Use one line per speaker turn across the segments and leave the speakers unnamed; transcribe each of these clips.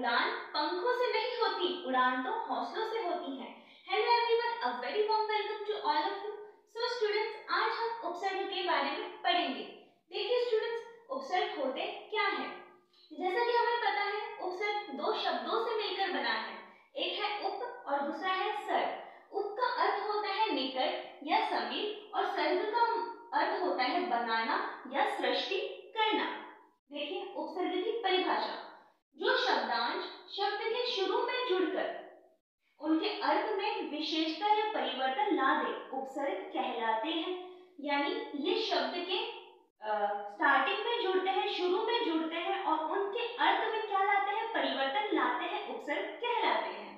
उड़ान पंखों से नहीं होती, उड़ान तो हौसलों से होती है। Hello everyone, a very warm welcome to all of you. So students, आज हम उपसर्ग के बारे में पढ़ेंगे। देखिए स्टूडेंट्स, उपसर्ग होते क्या है? जैसा कि हमें पता है, उपसर्ग दो शब्दों से मिलकर बना है। एक है उप और दूसरा है सर्ग। उप का अर्थ होता है निकट या समीप और सर्ग का अर्थ होता है बनाना या सृष्टि करना। देखिए उपसर्ग की परिभाषा, जो शब्दांश शब्द के शुरू में जुड़कर उनके अर्थ में विशेषता या परिवर्तन ला दे, उपसर्ग कहलाते हैं। यानी ये शब्द के स्टार्टिंग में जुड़ते हैं, शुरू में जुड़ते हैं और उनके अर्थ में क्या लाते हैं, परिवर्तन लाते हैं, उपसर्ग कहलाते हैं।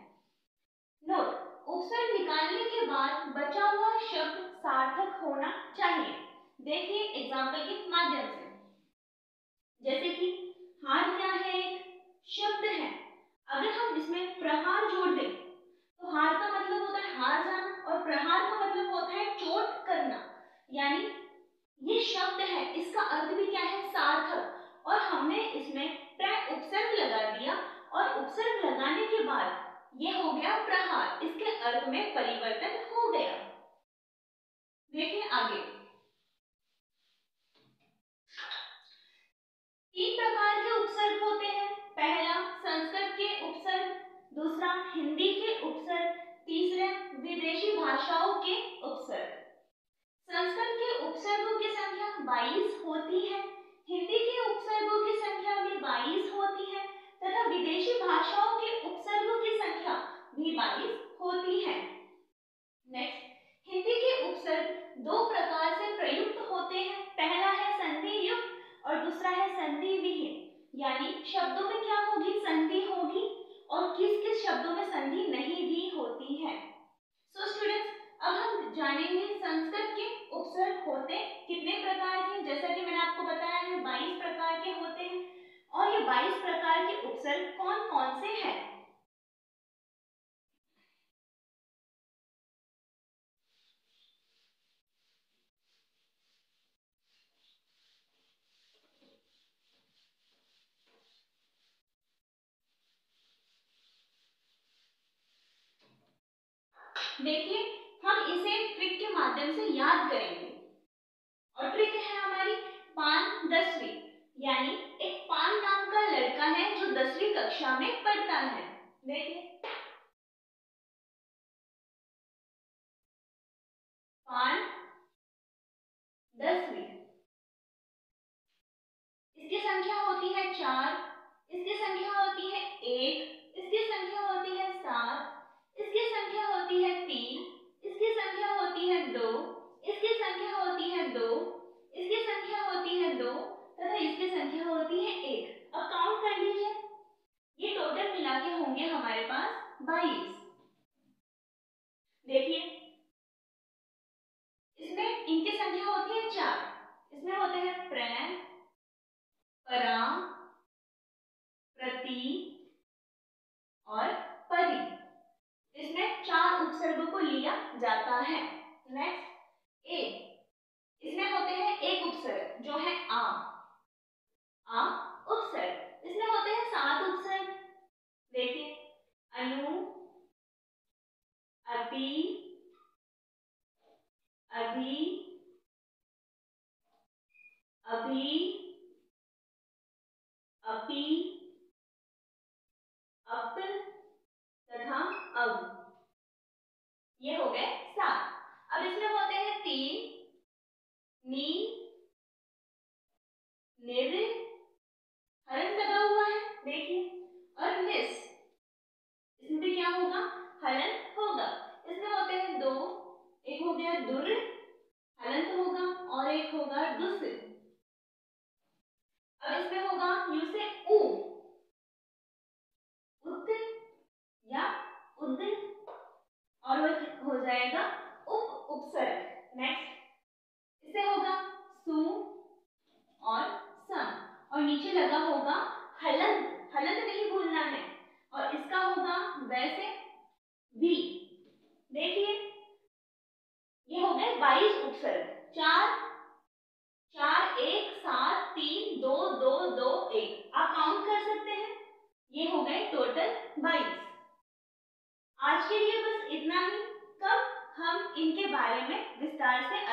नोट, उपसर्ग निकालने के बाद बचा हुआ शब्द सार्थक होना चाहिए। देखिए एग्जाम्पल के माध्यम से, जैसे कि हार क्या है, एक शब्द है। अगर हम इसमें प्रहार जोड़ दें तो हार का मतलब होता है हार जाना और प्रहार का मतलब होता है चोट करना। यानी ये शब्द है, इसका अर्थ भी क्या है, सार्थक, और हमने इसमें प्रत्यय उपसर्ग लगा दिया और उपसर्ग लगाने के बाद ये हो गया प्रहार, इसके अर्थ में परिवर्तन हो गया। देखिए आगे, तीन प्रकार के उपसर्ग होते हैं। पहला संस्कृत के उपसर्ग, दूसरा हिंदी के उपसर्ग, तीसरा विदेशी भाषाओं के उपसर्ग। संस्कृत के उपसर्गों की संख्या 22 होती है, हिंदी के उपसर्गों की संख्या भी 22 होती है तथा विदेशी भाषाओं के उपसर्गों की संख्या भी 22 होती है। नेक्स्ट, हिंदी के उपसर्ग दो प्रकार से प्रयुक्त होते हैं। पहला है संधि युक्त और दूसरा है संधि विहीन। यानी शब्दों में क्या होगी, संधि होगी और किस किस शब्दों में संधि नहीं भी होती है। सो स्टूडेंट्स, अब हम जानेंगे संस्कृत के उपसर्ग होते कितने प्रकार के। जैसा कि मैंने आपको बताया है 22 प्रकार के होते हैं और ये 22 प्रकार के उपसर्ग कौन कौन से हैं। देखिए हम इसे ट्रिक के माध्यम से याद करेंगे और ट्रिक है हमारी पान दसवीं। यानी एक पान नाम का लड़का है जो 10वीं कक्षा में पढ़ता है। देखिए पान 10वीं, इसकी संख्या होती है 4, इसकी संख्या होती है 1, इसकी संख्या होती है 7, इसकी संख्या होती है 3, इसकी संख्या होती है 2, इसकी संख्या होती है 2, इसकी संख्या होती है 2 तथा इसकी संख्या होती है 1। अब काउंट कर लीजिए, ये टोटल मिला के होंगे हमारे पास 22। देखिए इसमें इनकी संख्या होती है 4, इसमें होते हैं प्र, परा, प्रति और परि। इसमें 4 उपसर्गों को लिया जाता है। नेक्स्ट ए, इसमें होते हैं एक उपसर्ग जो है आ उपसर्ग। इसमें होते हैं 7 उपसर्ग। देखिए अनु, अति, अधि, अभि, अपि, अप तथा अब। ये हो गए 7। अब इसमें होते हैं 3, नी, निर, हलन लगा हुआ है देखिए, और निस, इसमें भी क्या होगा, हलन होगा। इसमें होते हैं 2, एक हो गया दुर, हलंत होगा, और एक होगा दुस। अब इसमें होगा यू से उ, उत या उद, और वो हो जाएगा उप उपसर्ग। नेक्स्ट इसे होगा सु और सम, और नीचे लगा होगा हलंत, हलंत नहीं भूलना है, और इसका होगा वैसे भी। देखिए ये हो गए 22 उपसर्ग, 4 4 1 7 3 2 2 2 1। आप काउंट कर सकते हैं, ये हो गए टोटल आज के लिए बस इतना ही। कब हम इनके बारे में विस्तार से